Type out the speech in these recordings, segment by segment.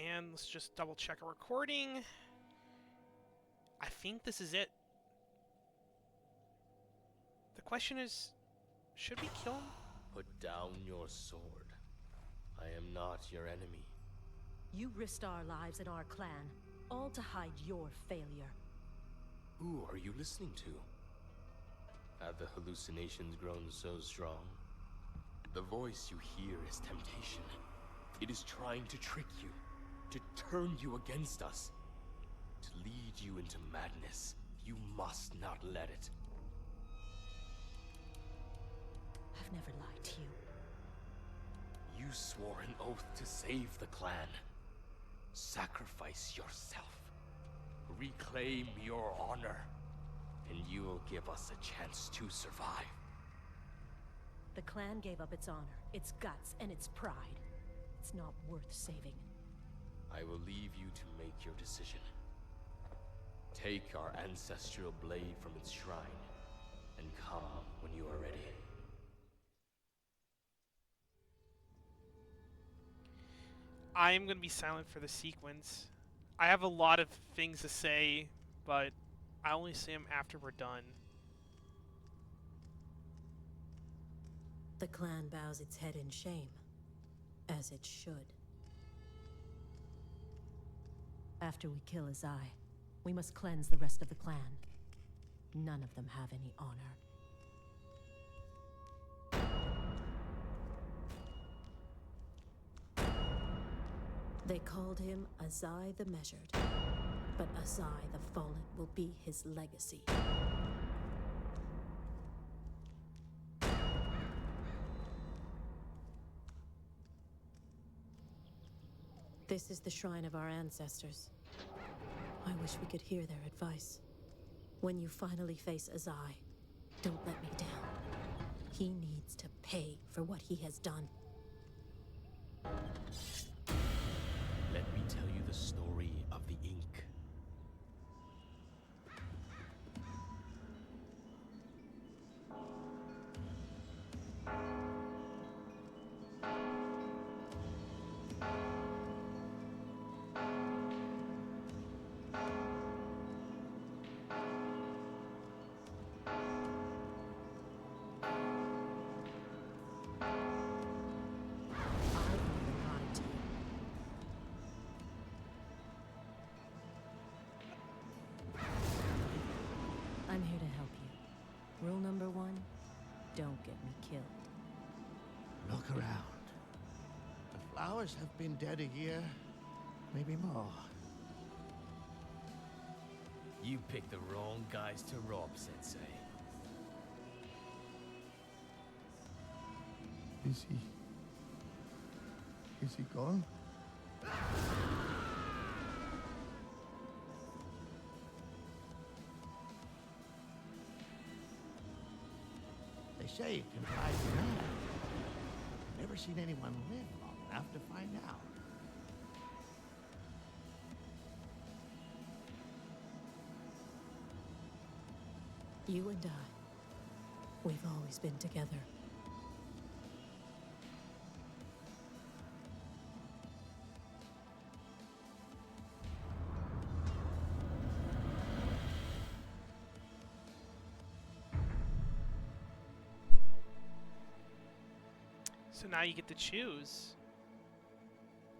And let's just double check our recording. I think this is it. The question is, should we kill him? Put down your sword. I am not your enemy. You risked our lives and our clan, all to hide your failure. Who are you listening to? Have the hallucinations grown so strong? The voice you hear is temptation. It is trying to trick you, to turn you against us, to lead you into madness. You must not let it. I've never lied to you. You swore an oath to save the clan. Sacrifice yourself. Reclaim your honor, and you will give us a chance to survive. The clan gave up its honor, its guts, and its pride. It's not worth saving. I will leave you to make your decision. Take our ancestral blade from its shrine, and come when you are ready. I am going to be silent for the sequence. I have a lot of things to say, but I only say them after we're done. The clan bows its head in shame, as it should. After we kill Azai, we must cleanse the rest of the clan. None of them have any honor. They called him Azai the Measured, but Azai the Fallen will be his legacy. This is the shrine of our ancestors. I wish we could hear their advice. When you finally face Azai, don't let me down. He needs to pay for what he has done. Let me tell you the story of the ink. I'm here to help you. Rule number 1, don't get me killed. Look around. The flowers have been dead a year, maybe more. You picked the wrong guys to rob, Sensei. Is he gone? They say it can drive you mad. I've never seen anyone live long enough to find out. You and I, we've always been together. So now you get to choose.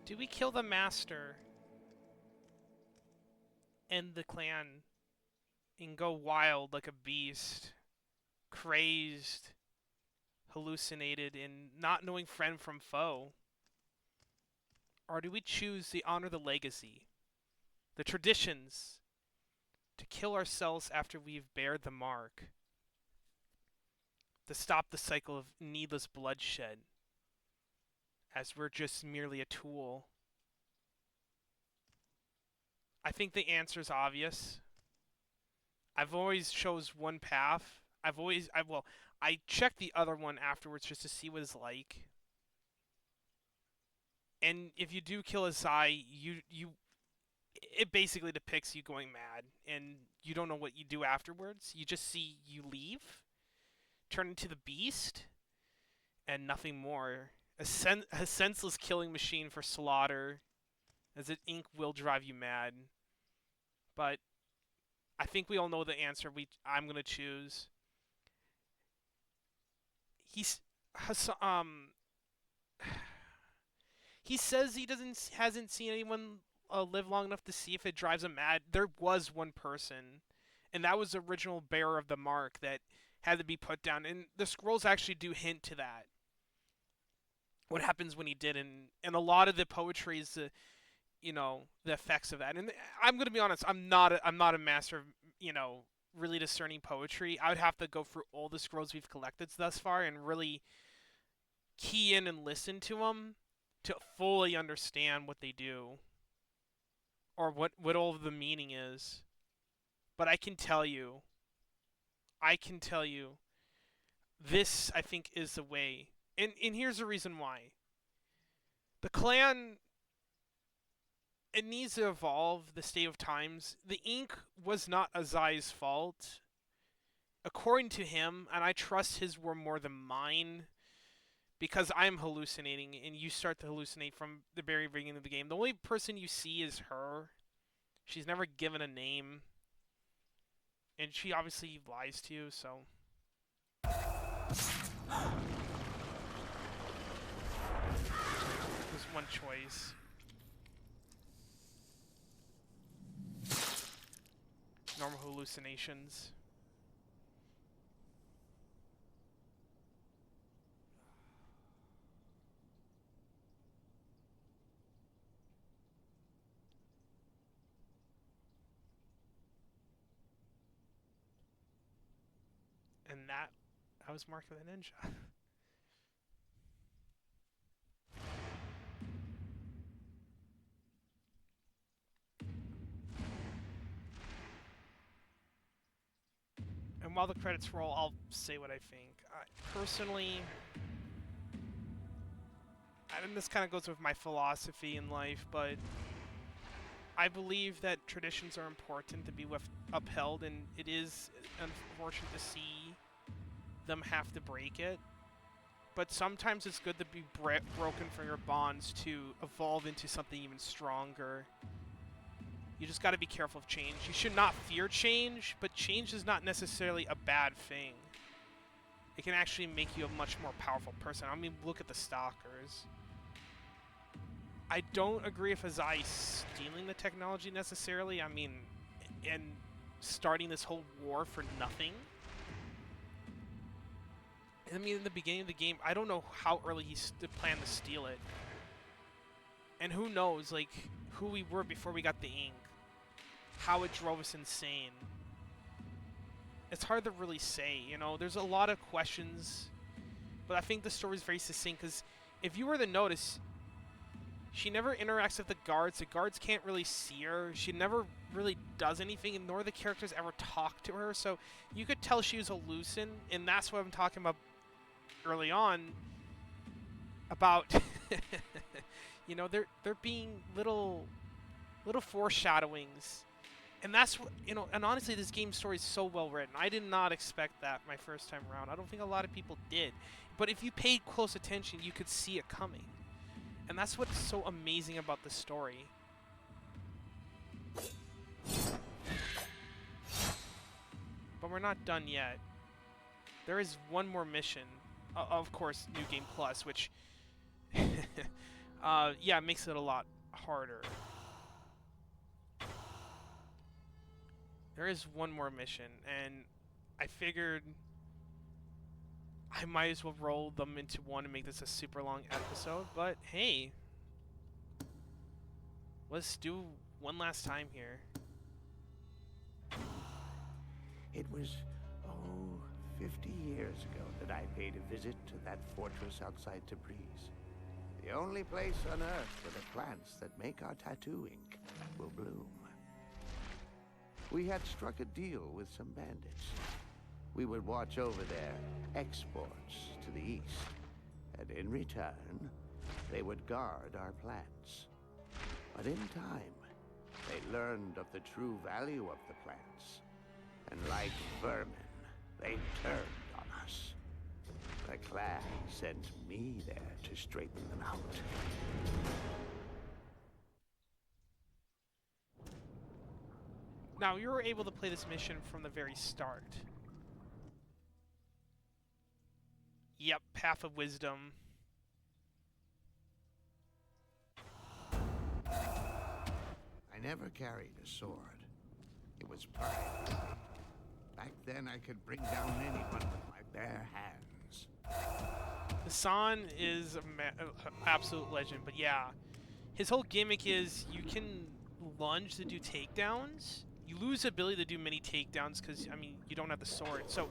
Do we kill the master and the clan and go wild like a beast, crazed, hallucinated, and not knowing friend from foe? Or do we choose to honor the legacy, the traditions, to kill ourselves after we've bared the mark, to stop the cycle of needless bloodshed, as we're just merely a tool? I think the answer is obvious. I've always chose one path. I checked the other one afterwards just to see what it's like. And if you do kill Azai, it basically depicts you going mad, and you don't know what you do afterwards. You just see you leave, turn into the beast, and nothing more. A senseless killing machine for slaughter, as it ink will drive you mad. But I think we all know the answer I'm gonna choose. He's he says he hasn't seen anyone live long enough to see if it drives him mad. There was one person, and that was the original bearer of the mark that had to be put down. And the scrolls actually do hint to that. What happens when he did, and a lot of the poetry is the effects of that. And I'm gonna be honest, I'm not a master of really discerning poetry. I would have to go through all the scrolls we've collected thus far and really key in and listen to them to fully understand what they do or what all of the meaning is. But I can tell you, this I think is the way. And here's the reason why. The clan, it needs to evolve the state of times. The ink was not Azai's fault. According to him, and I trust his word more than mine, because I'm hallucinating, and you start to hallucinate from the very beginning of the game. The only person you see is her. She's never given a name. And she obviously lies to you, so... There's one choice. Normal hallucinations. And that was Mark of the Ninja. And while the credits roll, I'll say what I think. Personally, and this kind of goes with my philosophy in life, but I believe that traditions are important to be upheld, and it is unfortunate to see them have to break it. But sometimes it's good to be broken from your bonds to evolve into something even stronger. You just got to be careful of change. You should not fear change, but change is not necessarily a bad thing. It can actually make you a much more powerful person. I mean, look at the Stalkers. I don't agree with Azai stealing the technology necessarily. I mean, and starting this whole war for nothing. I mean, in the beginning of the game, I don't know how early he planned to steal it. And who knows, like, who we were before we got the ink. How it drove us insane. It's hard to really say, you know? There's a lot of questions. But I think the story's very succinct, because if you were to notice, she never interacts with the guards. The guards can't really see her. She never really does anything, nor the characters ever talk to her. So you could tell she was hallucin, and that's what I'm talking about early on. About, you know, they're being little foreshadowings. And that's what, you know, and honestly, this game's story is so well written. I did not expect that my first time around. I don't think a lot of people did. But if you paid close attention, you could see it coming. And that's what's so amazing about the story. But we're not done yet. There is one more mission. Of course, New Game Plus, which, yeah, makes it a lot harder. There is one more mission, and I figured I might as well roll them into one and make this a super long episode, but hey, let's do one last time here. It was, 50 years ago that I paid a visit to that fortress outside Tabriz. The only place on Earth where the plants that make our tattoo ink will bloom. We had struck a deal with some bandits. We would watch over their exports to the east, and in return, they would guard our plants. But in time, they learned of the true value of the plants, and like vermin, they turned on us. The clan sent me there to straighten them out. Now, you were able to play this mission from the very start. Yep, Path of Wisdom. I never carried a sword. It was pride, really. Back then, I could bring down anyone with my bare hands. Dosan is an absolute legend, but yeah. His whole gimmick is you can lunge to do takedowns. You lose the ability to do many takedowns because, I mean, you don't have the sword. So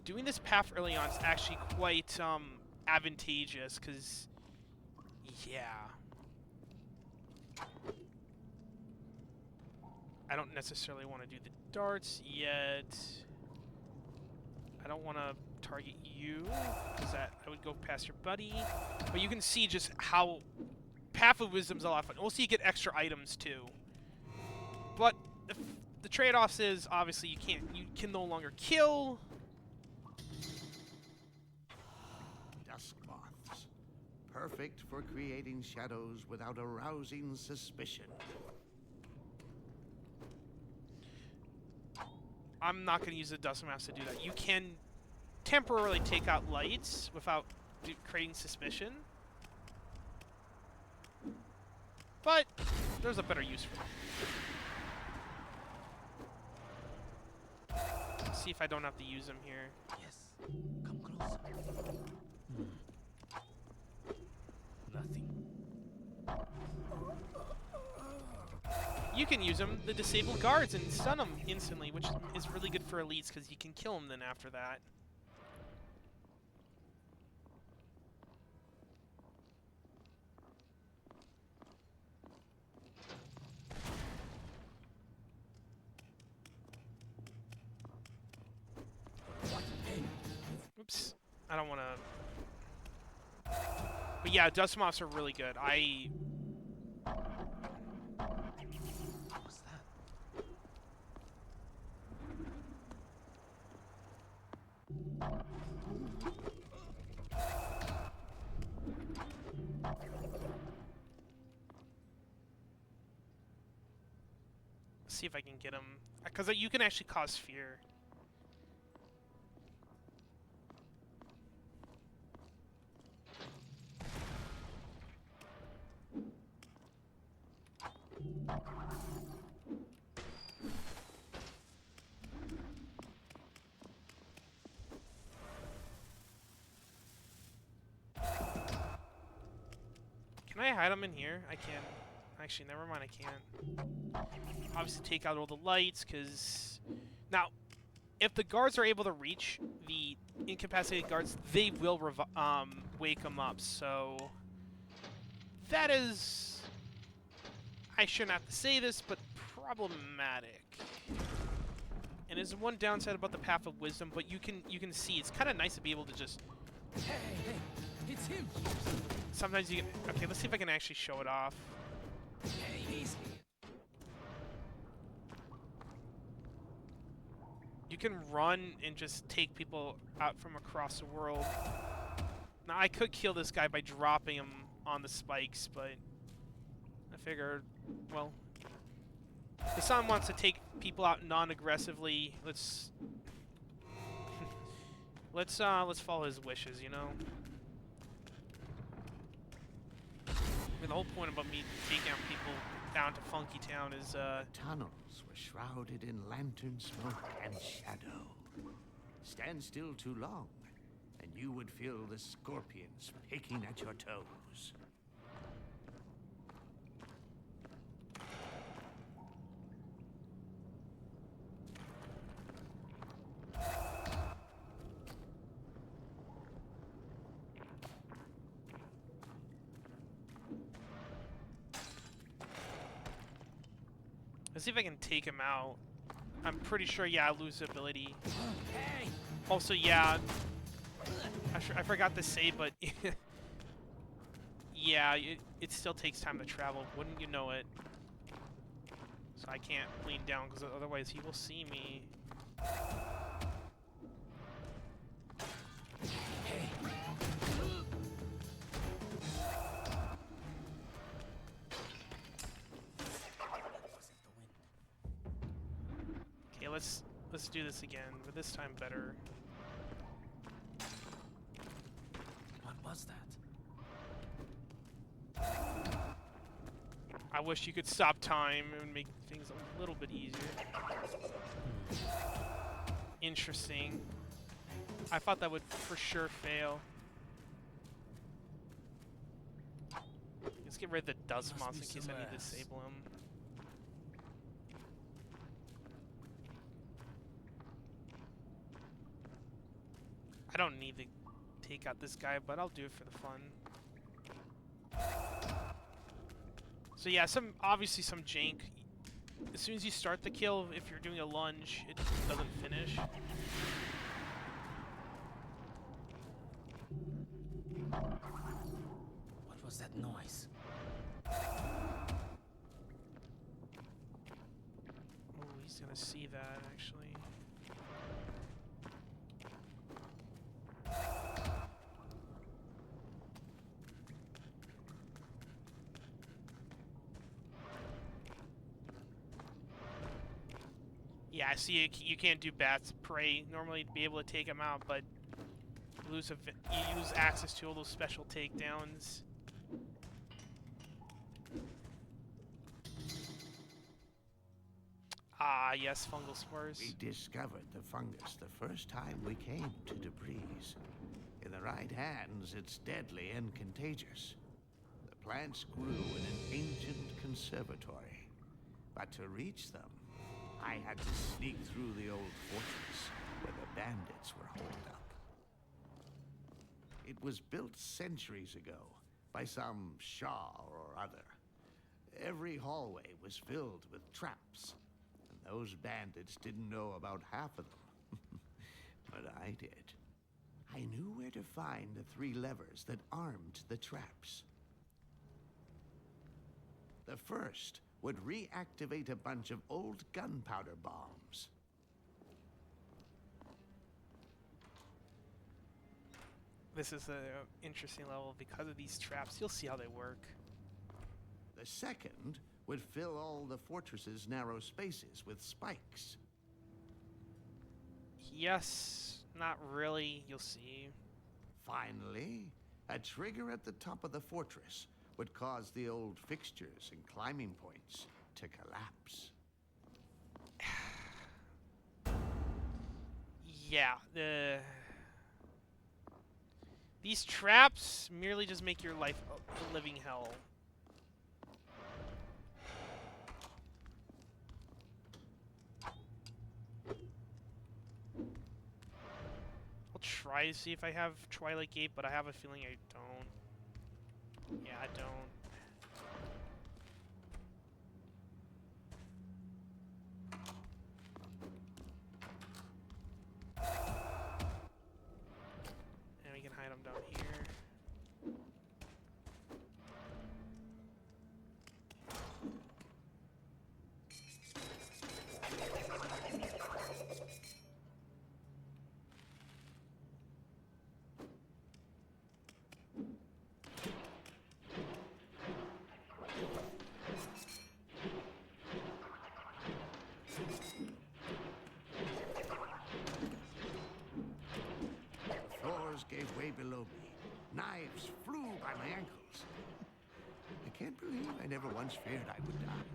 doing this path early on is actually quite advantageous because, yeah. I don't necessarily want to do the darts yet. I don't want to target you because that I would go past your buddy. But you can see just how Path of Wisdom's a lot of fun. Also, you get extra items too. But the trade-offs is obviously you can no longer kill. Dusk moths. Perfect for creating shadows without arousing suspicion. I'm not going to use the dust mask to do that. You can temporarily take out lights without creating suspicion. But there's a better use for them. Let's see if I don't have to use them here. Yes. Come closer. Nothing. You can use them, the disabled guards, and stun them instantly, which is really good for elites because you can kill them then after that. Oops. I don't want to... But yeah, dust moths are really good. What's that? See if I can get him. Because you can actually cause fear. Can I hide him in here? I can. Actually, never mind, I can't. Obviously take out all the lights, because... Now, if the guards are able to reach the incapacitated guards, they will wake them up, so... That is... I shouldn't have to say this, but problematic. And there's one downside about the Path of Wisdom, but you can see, it's kind of nice to be able to just... Hey, it's him. Sometimes you can... Okay, let's see if I can actually show it off. Hey, easy. You can run and just take people out from across the world. Now, I could kill this guy by dropping him on the spikes, but I figured, well, Dosan wants to take people out non-aggressively. Let's follow his wishes, you know. I mean, the whole point about me taking out people down to Funky Town is Tunnels were shrouded in lantern smoke and shadow. Stand still too long, and you would feel the scorpions picking at your toes. Let's see if I can take him out. I'm pretty sure, yeah, I lose ability. Hey. Also, yeah, I forgot to say, but yeah, it still takes time to travel. Wouldn't you know it? So I can't lean down because otherwise he will see me. let's do this again, but this time better. What was that? I wish you could stop time and make things a little bit easier. Interesting. I thought that would for sure fail. Let's get rid of the dust Must moths be in case some I need to ass. disable him. I don't need to take out this guy, but I'll do it for the fun. So yeah, obviously some jank. As soon as you start the kill, if you're doing a lunge, it doesn't finish. What was that noise? Oh, he's gonna see that actually. Yeah, I see. You can't do bats prey normally to be able to take him out, but you lose access to all those special takedowns. Ah, yes, fungal spores. We discovered the fungus the first time we came to Debris. In the right hands, it's deadly and contagious. The plants grew in an ancient conservatory. But to reach them, I had to sneak through the old fortress where the bandits were holed up. It was built centuries ago by some Shah or other. Every hallway was filled with traps, and those bandits didn't know about half of them. But I did. I knew where to find the 3 levers that armed the traps. The first would reactivate a bunch of old gunpowder bombs. This is an interesting level because of these traps. You'll see how they work. The second would fill all the fortress's narrow spaces with spikes. Yes, not really. You'll see. Finally, a trigger at the top of the fortress would cause the old fixtures and climbing points to collapse. Yeah, these traps merely just make your life a living hell. I'll try to see if I have Twilight Gate, but I have a feeling I don't. Yeah, I don't. And we can hide them down here. The floors gave way below me. Knives flew by my ankles. I can't believe I never once feared I would die.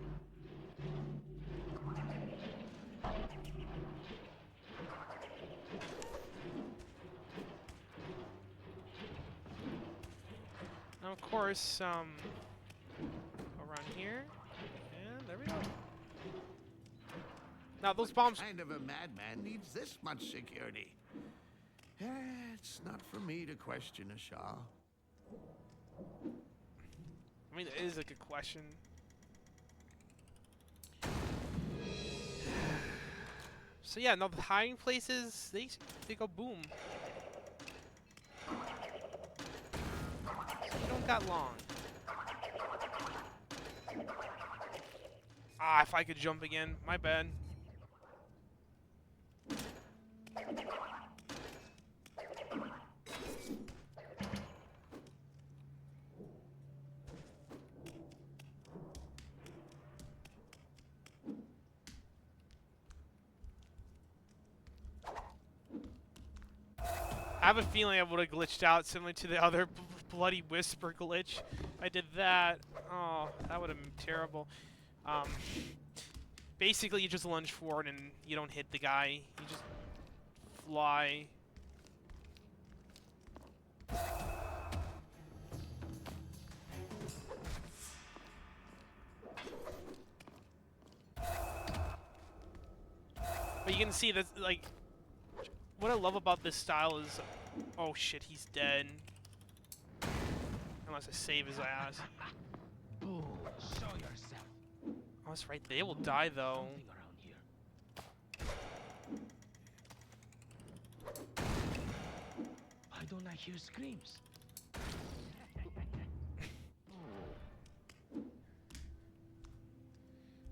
Now, of course, around here, and there we go. Now, those bombs. What kind of a madman needs this much security? It's not for me to question a Shah. I mean, it is a good question. So yeah, no, the hiding places they go boom. So you don't got long. Ah, if I could jump again, my bad. I have a feeling I would have glitched out similar to the other bloody whisper glitch. I did that. Oh, that would have been terrible. Basically, you just lunge forward and you don't hit the guy. You just fly. But you can see that, like, what I love about this style is, oh shit, he's dead. Unless I save his ass. Bull, show yourself. Oh, that's right. They will die though. Something around here. Why don't I hear screams?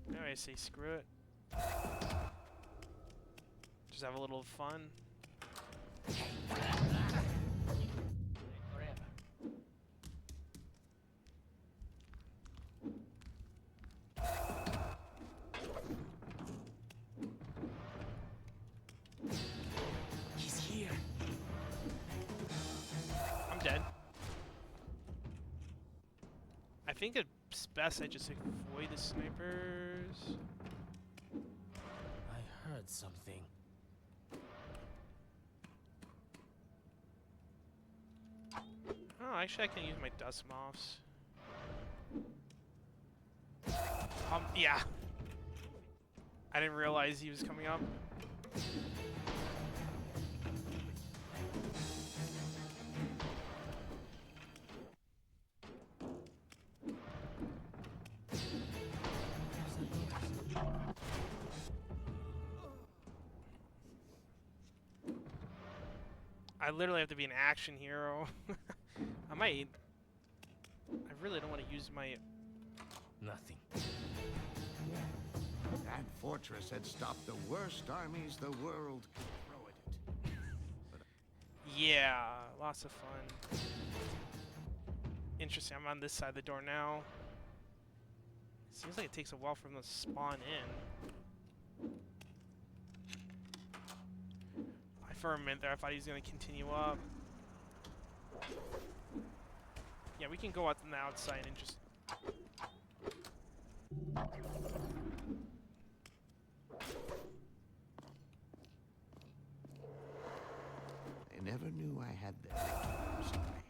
Now I say screw it. Just have a little fun. Forever. He's here. I'm dead. I think it's best I just avoid the snipers. I heard something. Oh, actually I can use my dust moths. Yeah. I didn't realize he was coming up. I literally have to be an action hero. I might. I really don't want to use my. Nothing. That fortress had stopped the worst armies the world could throw at it. Yeah, lots of fun. Interesting. I'm on this side of the door now. Seems like it takes a while for them to spawn in. For a minute there, I thought he was going to continue up. Yeah, we can go out on the outside and just... I never knew I had their lives in my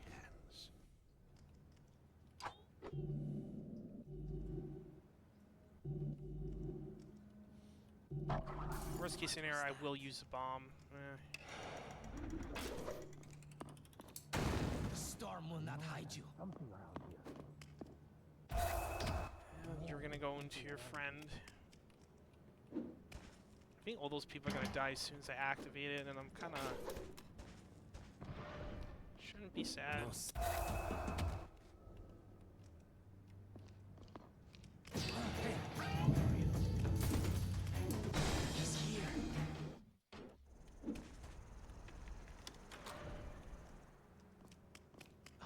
hands. Worst case scenario, I will use a bomb. The storm will not hide you. Something around here. You're going to go into your friend. I think all those people are going to die as soon as I activate it, and I'm kind of... Shouldn't be sad. He's here.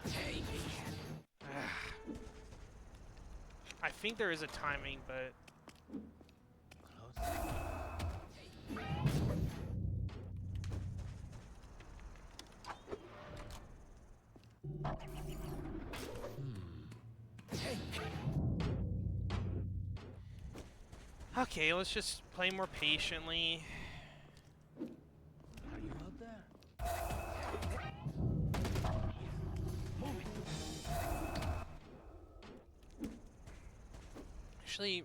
Hey, I think there is a timing, but... Okay, let's just play more patiently. Are you out there? Move it. Actually...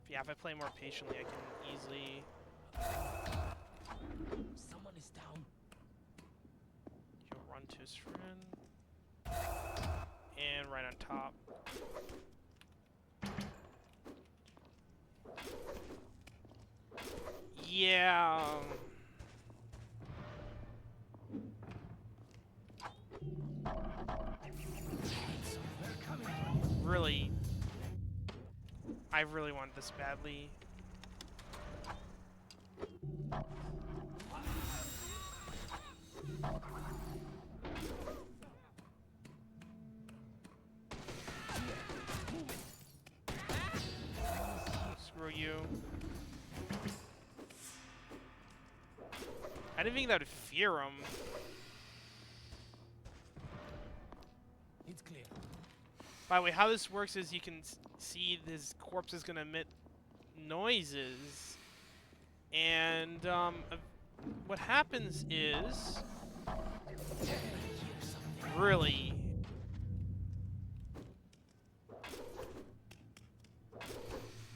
Yeah, if I play more patiently, I can easily... Someone is down. He'll run to his friend. And right on top. Yeah. Really. I really want this badly. I didn't think that would fear him. It's clear. By the way, how this works is you can see his corpse is gonna emit noises, and what happens is really.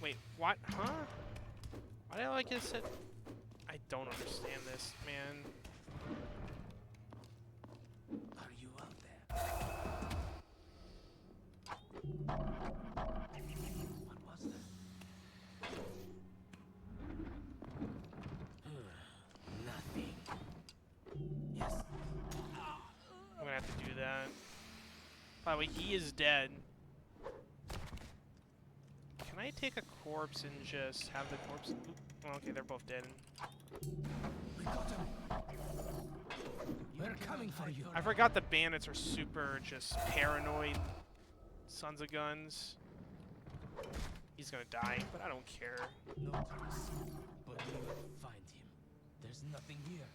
Wait, what? Huh? Why did I like this? I don't understand this, man. Are you out there? What was that? Nothing. Yes. I'm gonna have to do that. By the way, he is dead. Can I take a corpse and just have the corpse? Oop. Well, okay, they're both dead. We got him. We're coming for you. I forgot the bandits are super just paranoid sons of guns. He's gonna die, but I don't care. No trace, but we will find him. There's nothing here.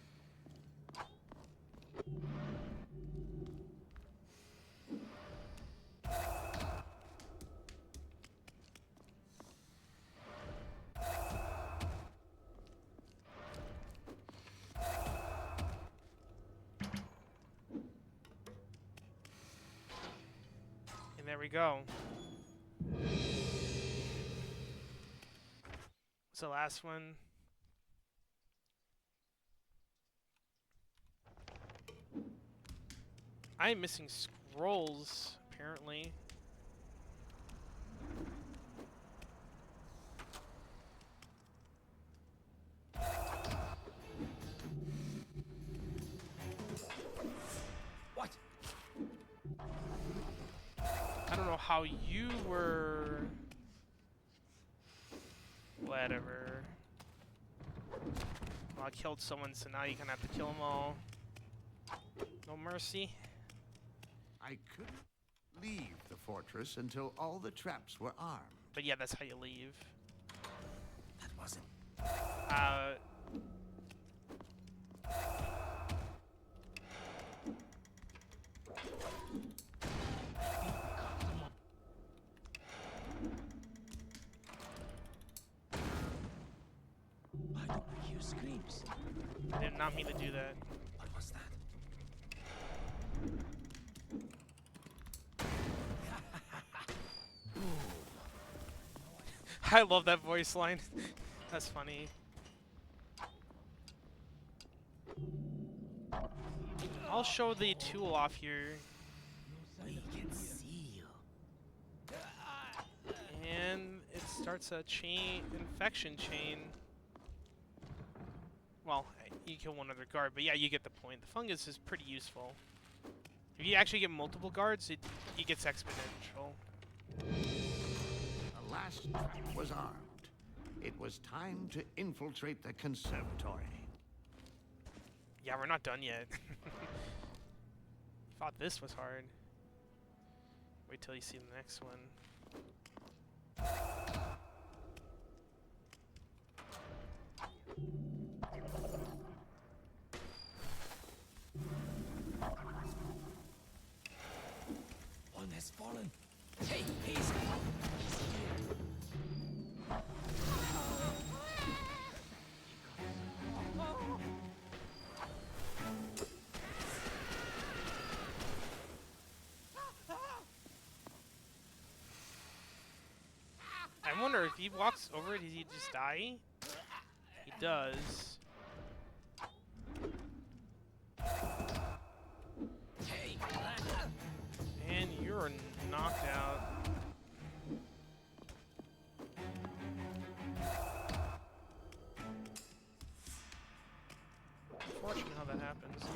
And there we go. What's the last one? I'm missing scrolls, apparently. What? I don't know how you were... Whatever. Well, I killed someone, so now you're gonna have to kill them all. No mercy. I couldn't leave the fortress until all the traps were armed. But yeah, that's how you leave. That wasn't. Uh... Why don't we hear screams? I did not mean to do that. What was that? I love that voice line. That's funny. I'll show the tool off here. We can see you. And it starts a chain, infection chain. Well, you kill one other guard, but yeah, you get the point. The fungus is pretty useful. If you actually get multiple guards, it gets exponential. The last trap was armed. It was time to infiltrate the conservatory. Yeah, we're not done yet. Thought this was hard. Wait till you see the next one. One has fallen. Hey, he's I wonder if he walks over it, does he just die? He does. hey. And you're knocked out. Unfortunate how that happens, huh?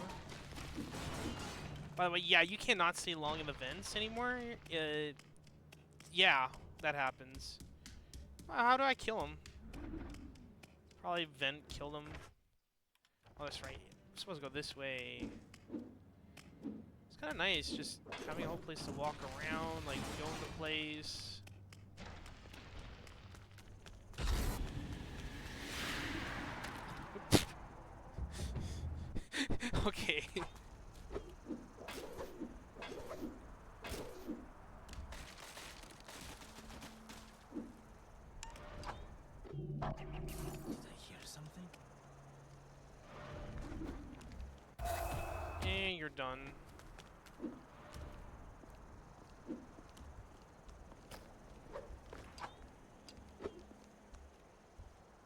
By the way, yeah, you cannot stay long in the vents anymore. Yeah, that happens. How do I kill him? Probably vent killed him. Oh, that's right. I'm supposed to go this way. It's kind of nice just having a whole place to walk around, like go the place. Okay. Did I hear something? And you're done.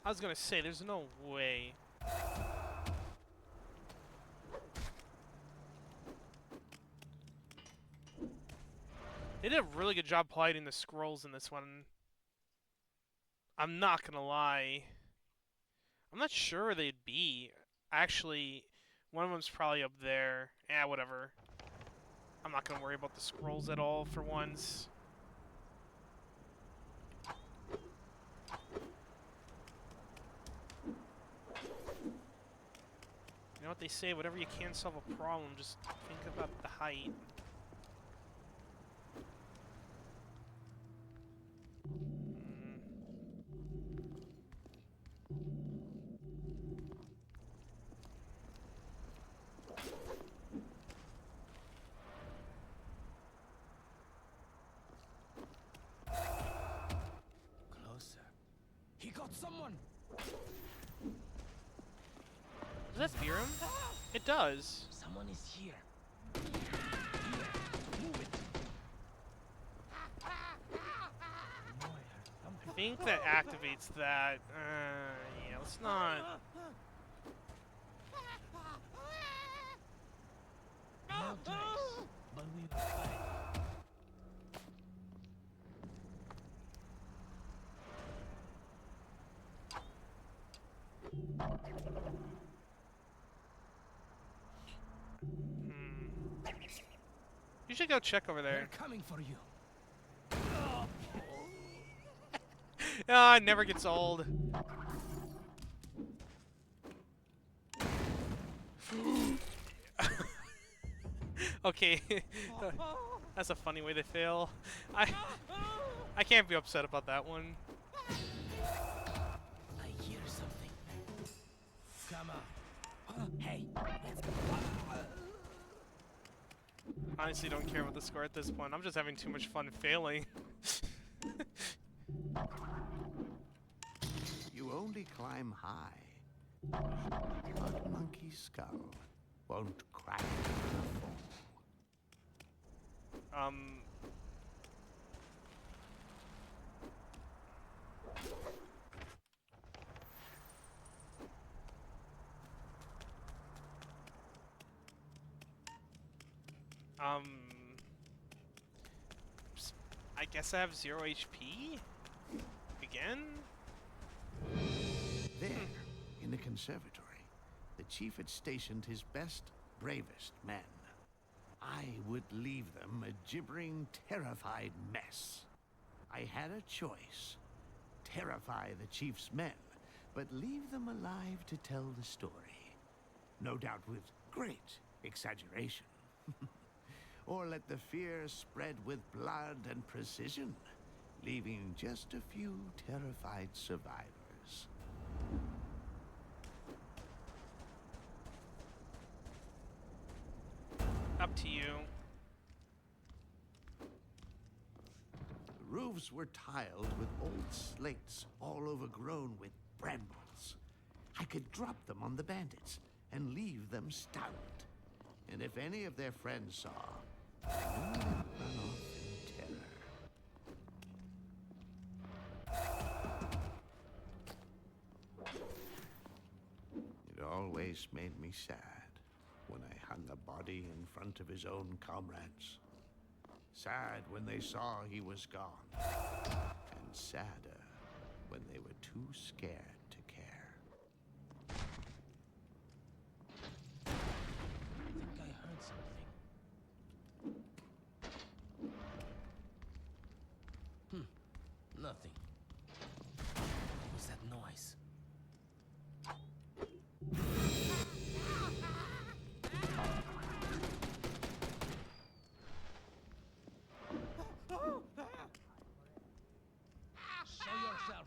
I was gonna say, there's no way. They did a really good job hiding the scrolls in this one. I'm not gonna lie. I'm not sure where they'd be. Actually, one of them's probably up there. Yeah, whatever. I'm not gonna worry about the scrolls at all for once. You know what they say, whatever you can't solve a problem, just think about the height. Closer. He got someone! Does that fear him? It does. Someone is here. Here. Move it. I know I heard I something. think that activates that. Yeah, let's not. No trace, but we will find. You should go check over there. They're coming for you. Ah, it never gets old. Okay, that's a funny way to fail. I can't be upset about that one. I hear something. Come on. Hey, let's go. Honestly, don't care about the score at this point. I'm just having too much fun failing. You only climb high. But Monkey's skull won't crack or fall. Um, I guess I have 0 HP? Again? There, in the conservatory, the chief had stationed his best, bravest men. I would leave them a gibbering, terrified mess. I had a choice. Terrify the chief's men, but leave them alive to tell the story. No doubt with great exaggeration. Or let the fear spread with blood and precision, leaving just a few terrified survivors. Up to you. The roofs were tiled with old slates, all overgrown with brambles. I could drop them on the bandits and leave them stunned. And if any of their friends saw, I knew they'd run off in terror. It always made me sad when I hung a body in front of his own comrades. Sad when they saw he was gone. And sadder when they were too scared to care. I think I heard something. Nothing. What was that noise? Show yourself.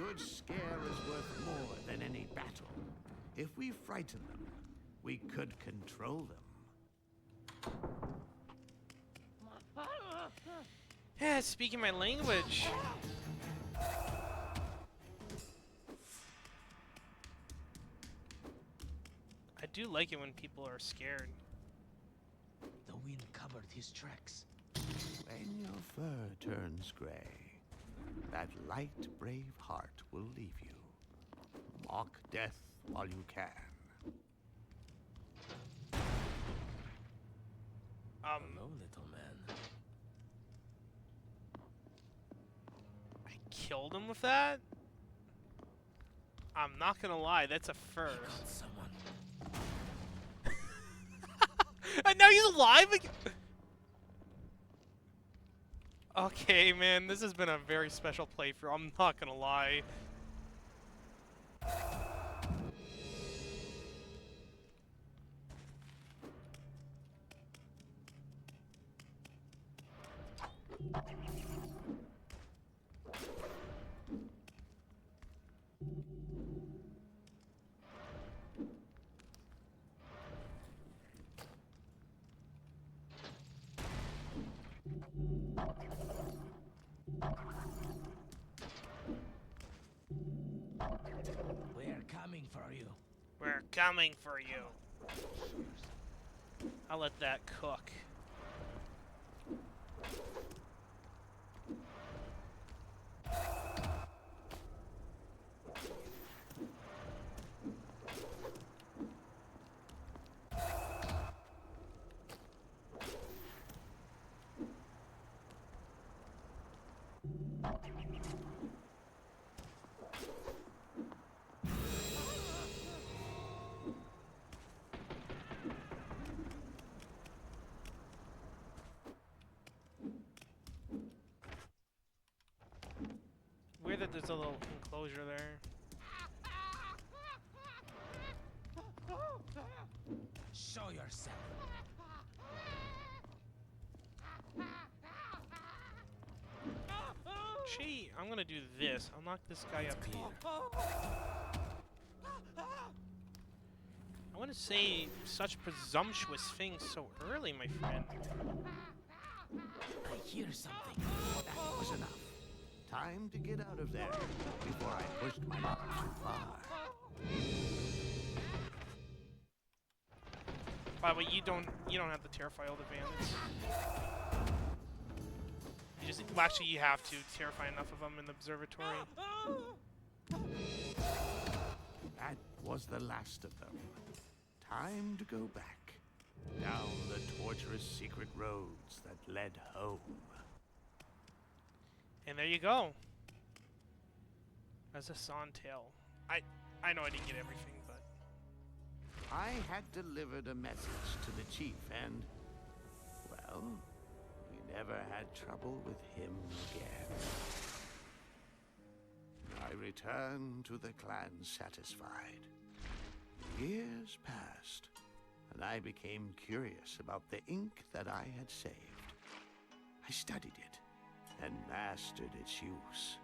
good scare is worth more than any battle. If we frighten them, we could control them. Yeah, speaking my language. I do like it when people are scared. The wind covered his tracks. When your fur turns gray, that light, brave heart will leave you. Mock death while you can. Hello, little man. I killed him with that? I'm not gonna lie, that's a first. Got someone. And now he's alive again? Okay, man, this has been a very special playthrough, I'm not gonna lie. We're coming for you. We're coming for you. I'll let that cook. Weird that there's a little enclosure there. Show yourself. Gee, I'm gonna do this. I'll knock this guy up here. I want to say such presumptuous things so early, my friend. I hear something. That was enough. Time to get out of there before I pushed my luck too far. By the way, you don't have the Terrified advantage. You just well, actually you have to terrify enough of them in the observatory. That was the last of them. Time to go back. Down the torturous secret roads that led home. And there you go. As a San tale. I know I didn't get everything, but I had delivered a message to the chief and, well, we never had trouble with him again. I returned to the clan satisfied. Years passed, and I became curious about the ink that I had saved. I studied it and mastered its use.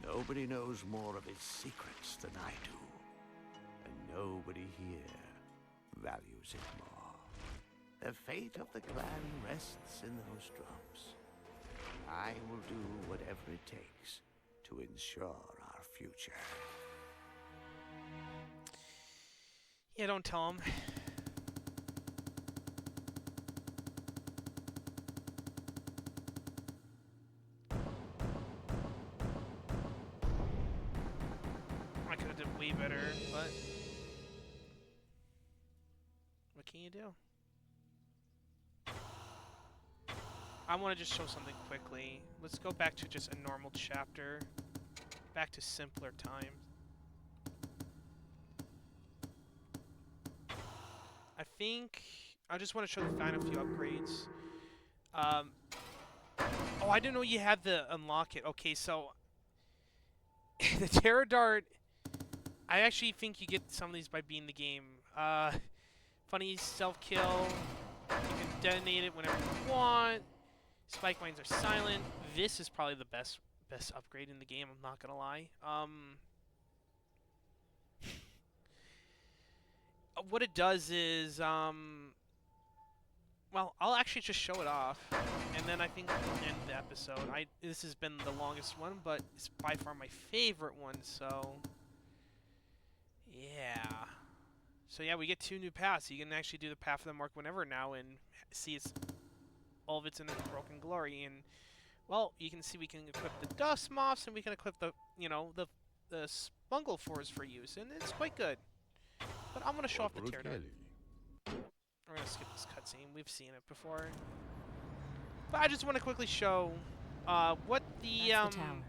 Nobody knows more of its secrets than I do, and nobody here values it more. The fate of the clan rests in those drums. I will do whatever it takes to ensure our future. yeah, don't tell him. I could have done way better, but what can you do? I want to just show something quickly. Let's go back to just a normal chapter. Back to simpler times. I think I just want to show the final few upgrades. Oh, I didn't know you had to unlock it. Okay, so the Terror Dart, I actually think you get some of these by beating the game. Funny self-kill. You can detonate it whenever you want. Spike mines are silent. This is probably the best best upgrade in the game, I'm not gonna lie. What it does is, well, I'll actually just show it off, and then I think we'll end the episode. This has been the longest one, but it's by far my favorite one, so yeah. So yeah, we get 2 new paths. You can actually do the Path of the Mark whenever now and see all of its in its broken glory. And well, you can see we can equip the Dust Moths, and we can equip the the Bungle Fours for use, and it's quite good. But I'm gonna show off the Pterodon. We're gonna skip this cutscene. We've seen it before. But I just want to quickly show what the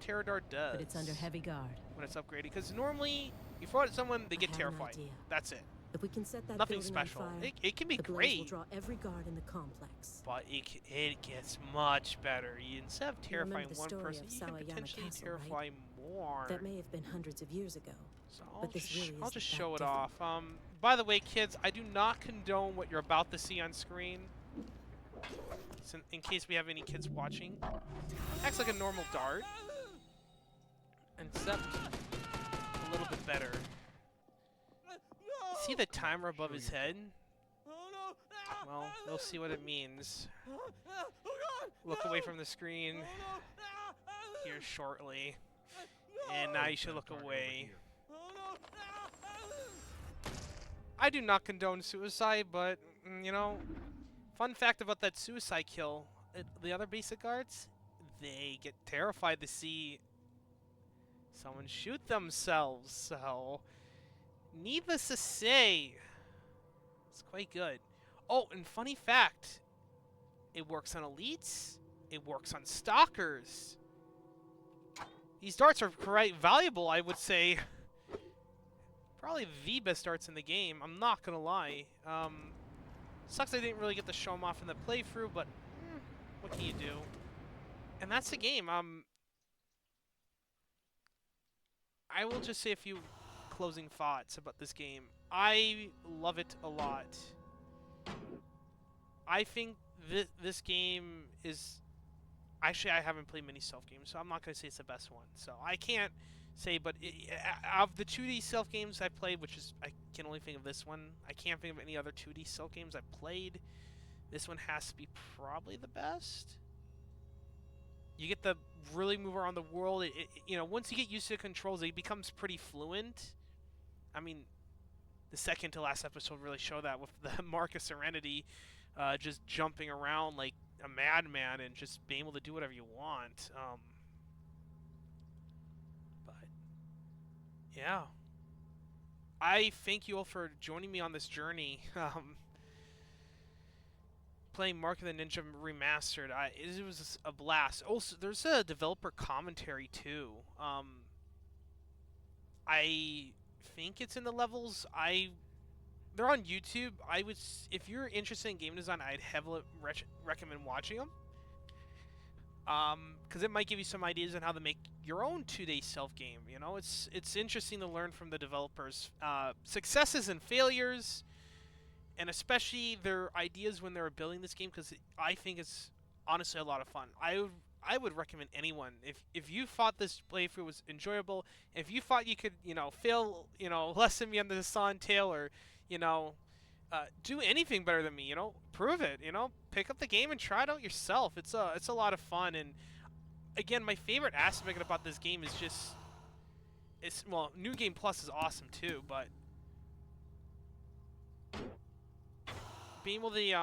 Pterodon does. But it's under heavy guard. When it's upgraded, because normally you throw it at someone, they get terrified. That's it. If we can set that Nothing building special. on fire, It can be the blaze great, will draw every guard in the complex. but it gets much better. Instead of You remember terrifying the one story person, of you can Sawayama potentially Castle, terrify right? more. That may have been hundreds of years ago. So but this really I'll isn't just that show it different. off. By the way, kids, I do not condone what you're about to see on screen. So in case we have any kids watching, acts like a normal dart, except a little bit better. See the timer above his head? Well, we'll see what it means. Look away from the screen here shortly. And now you should look away. I do not condone suicide, but, you know, fun fact about that suicide kill, the other basic guards, they get terrified to see someone shoot themselves, so needless to say, it's quite good. Oh, and funny fact, it works on elites, it works on stalkers. These darts are quite valuable, I would say. Probably the best darts in the game, I'm not gonna lie. Sucks I didn't really get to show them off in the playthrough, but what can you do? And that's the game. I will just say a few closing thoughts about this game. I love it a lot. I think this game is... Actually, I haven't played many stealth games, so I'm not going to say it's the best one. So I can't say, but of the 2D stealth games I've played, which is... I can only think of this one. I can't think of any other 2D stealth games I've played. This one has to be probably the best. You get to really move around the world. You know, once you get used to the controls, it becomes pretty fluent. I mean, the second to last episode really showed that with the Mark of Serenity, just jumping around like a madman and just being able to do whatever you want. But yeah, I thank you all for joining me on this journey. Playing Mark of the Ninja Remastered, it was a blast. Also, there's a developer commentary too. I think it's in the levels. They're on YouTube. If you're interested in game design, I'd heavily recommend watching them. Because it might give you some ideas on how to make your own 2D stealth game. You know, it's interesting to learn from the developers' successes and failures. And especially their ideas when they were building this game, because I think it's honestly a lot of fun. I would recommend anyone, if you thought this playthrough was enjoyable, if you thought you could, fail, less than me on the Dosan tail, or, do anything better than me, prove it, pick up the game and try it out yourself. It's a lot of fun. And again, my favorite aspect about this game is just, well, New Game Plus is awesome too, but being able to,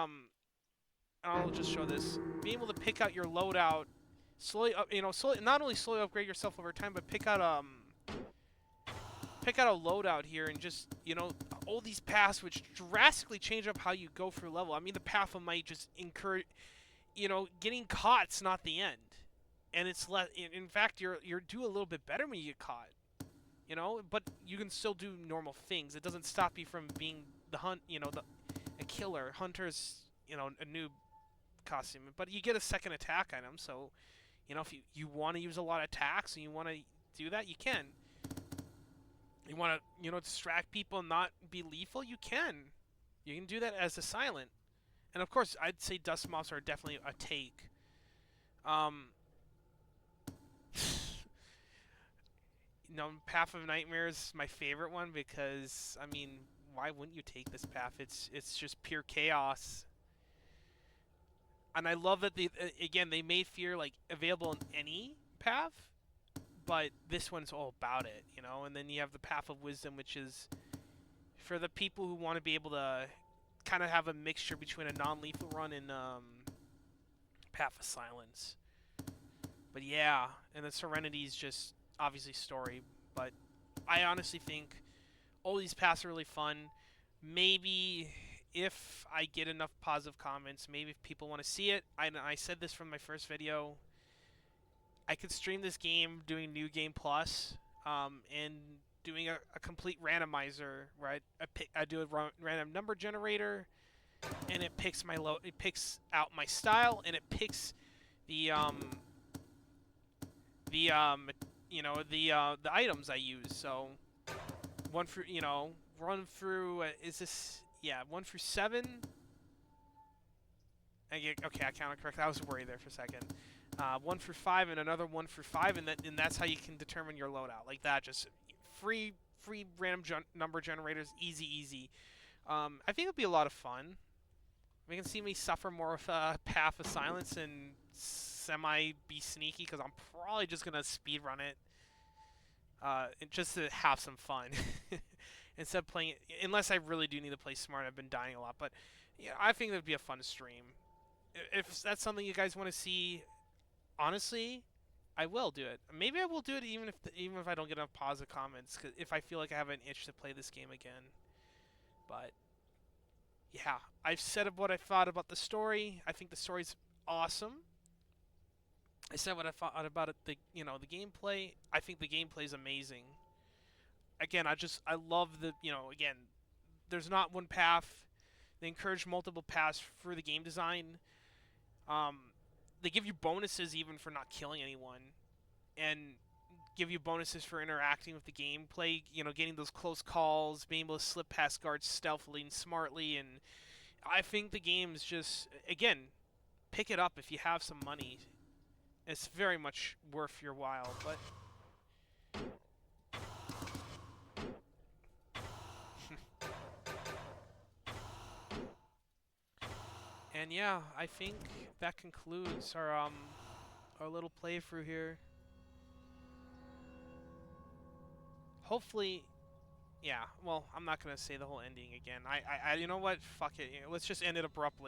I'll just show this. Being able to pick out your loadout, slowly not only slowly upgrade yourself over time, but pick out a loadout here, and just, all these paths which drastically change up how you go through level. I mean, the path might just encourage, getting caught's not the end, and it's less. In fact, you're do a little bit better when you get caught, but you can still do normal things. It doesn't stop you from being the hunt, a killer. Hunter's, a noob costume, but you get a second attack item, so if you want to use a lot of attacks and you want to do that, you can. You want to distract people and not be lethal, you can do that as a silent. And of course, I'd say dust moths are definitely a take. Path of Nightmares is my favorite one because I mean, why wouldn't you take this path? It's just pure chaos. And I love that again they made fear like available in any path, but this one's all about it, you know. And then you have the Path of Wisdom, which is for the people who want to be able to kind of have a mixture between a non-lethal run and Path of Silence. But yeah, and the Serenity is just obviously story, but I honestly think all these paths are really fun. Maybe if I get enough positive comments, maybe if people want to see it, I said this from my first video, I could stream this game doing New Game Plus, and doing a complete randomizer where I do a random number generator, and it picks it picks out my style, and it picks the the the items I use. So one for run through is this 1 through 7. Okay, I counted correctly. I was worried there for a second. 1 through 5 and another 1 through 5, and that's how you can determine your loadout. Like that, just free random number generators, easy. I think it'll be a lot of fun. You can see me suffer more with Path of Silence and semi be sneaky because I'm probably just gonna speed run it, just to have some fun instead of playing it. Unless I really do need to play smart. I've been dying a lot, but yeah, I think that'd be a fun stream. If that's something you guys want to see, honestly, I will do it. Maybe I will do it even if I don't get enough positive comments, 'cause if I feel like I have an itch to play this game again. But yeah, I've said what I thought about the story. I think the story's awesome. I said what I thought about it. The gameplay. I think the gameplay is amazing. Again, I love again, there's not one path. They encourage multiple paths for the game design. They give you bonuses even for not killing anyone, and give you bonuses for interacting with the gameplay. Getting those close calls, being able to slip past guards stealthily and smartly. And I think the game's just, again, pick it up if you have some money. It's very much worth your while. But and yeah, I think that concludes our little playthrough here. Hopefully, yeah. Well, I'm not gonna say the whole ending again. You know what? Fuck it. Let's just end it abruptly.